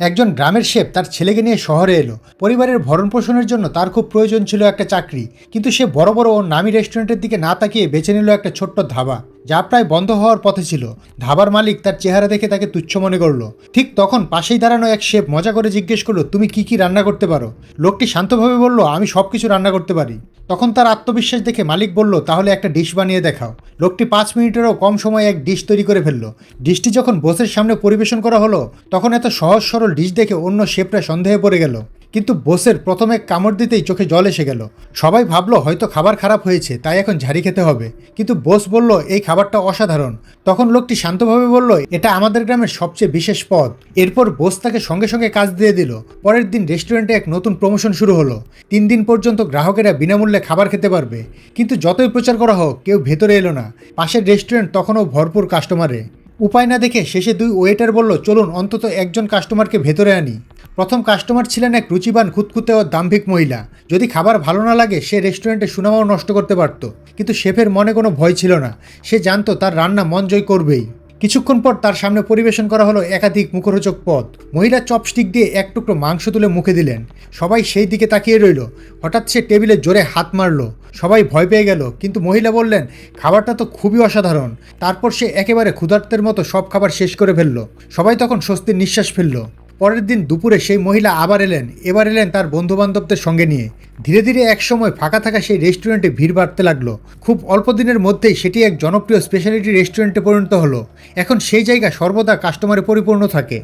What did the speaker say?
একজন গ্রামের শেফ তার ছেলেকে নিয়ে শহরে এলো। পরিবারের ভরণ পোষণের জন্য তার খুব প্রয়োজন ছিল একটা চাকরি, কিন্তু সে বড় বড় ও নামী রেস্টুরেন্টের দিকে না তাকিয়ে বেছে নিল একটা ছোট্ট ধাবা, যা প্রায় বন্ধ হওয়ার পথে ছিল। ধাবার মালিক তার চেহারা দেখে তাকে তুচ্ছ মনে করলো। ঠিক তখন পাশেই দাঁড়ানো এক শেফ মজা করে জিজ্ঞেস করলো, তুমি কি কি রান্না করতে পারো? লোকটি শান্তভাবে বলল, আমি সব কিছু রান্না করতে পারি। তখন তার আত্মবিশ্বাস দেখে মালিক বলল, তাহলে একটা ডিশ বানিয়ে দেখাও। লোকটি 5 মিনিটেরও কম সময়ে এক ডিশ তৈরি করে ফেললো। ডিশটি যখন বসের সামনে পরিবেশন করা হলো, তখন এত সহজ সরল ডিশ দেখে অন্য শেফরা সন্দেহে পড়ে গেল। কিন্তু বসের প্রথমে কামড় দিতেই চোখে জল এসে গেল। সবাই ভাবলো হয়তো খাবার খারাপ হয়েছে, তাই এখন ঝাড়ি খেতে হবে। কিন্তু বস বলল, এই খাবারটা অসাধারণ। তখন লোকটি শান্তভাবে বলল, এটা আমাদের গ্রামের সবচেয়ে বিশেষ পদ। এরপর বস তাকে সঙ্গে সঙ্গে কাজ দিয়ে দিল। পরের দিন রেস্টুরেন্টে এক নতুন প্রমোশন শুরু হলো। 3 দিন পর্যন্ত গ্রাহকেরা বিনামূল্যে খাবার খেতে পারবে। কিন্তু যতই প্রচার করা হোক, কেউ ভেতরে এলো না। পাশের রেস্টুরেন্ট তখনও ভরপুর কাস্টমারে। উপায় না দেখে শেষে 2 ওয়েটার বলল, চলুন অন্তত একজন কাস্টমারকে ভেতরে আনি। প্রথম কাস্টমার ছিলেন এক রুচিবান, খুঁতখুঁতে ও দাম্ভিক মহিলা। যদি খাবার ভালো না লাগে, সে রেস্টুরেন্টে সুনামও নষ্ট করতে পারত। কিন্তু শেফের মনে কোনো ভয় ছিল না। সে জানতো তার রান্না মন জয় করবেই। কিছুক্ষণ পর তার সামনে পরিবেশন করা হলো একাধিক মুখরোচক পদ। মহিলা চপস্টিক দিয়ে এক টুকরো মাংস তুলে মুখে দিলেন। সবাই সেই দিকে তাকিয়ে রইল। হঠাৎ সে টেবিলে জোরে হাত মারল। সবাই ভয় পেয়ে গেল, কিন্তু মহিলা বললেন, খাবারটা তো খুবই অসাধারণ। তারপর সে একেবারে ক্ষুধার্তের মতো সব খাবার শেষ করে ফেলল। সবাই তখন স্বস্তির নিঃশ্বাস ফেলল। পরের দিন দুপুরে সেই মহিলা আবার এলেন। এবার এলেন তার বন্ধুবান্ধবদের সঙ্গে নিয়ে। ধীরে ধীরে একসময় ফাঁকা থাকা সেই রেস্টুরেন্টে ভিড় বাড়তে লাগলো। খুব অল্প দিনের মধ্যেই সেটি এক জনপ্রিয় স্পেশালিটি রেস্টুরেন্টে পরিণত হলো। এখন সেই জায়গা সর্বদা কাস্টমারে পরিপূর্ণ থাকে।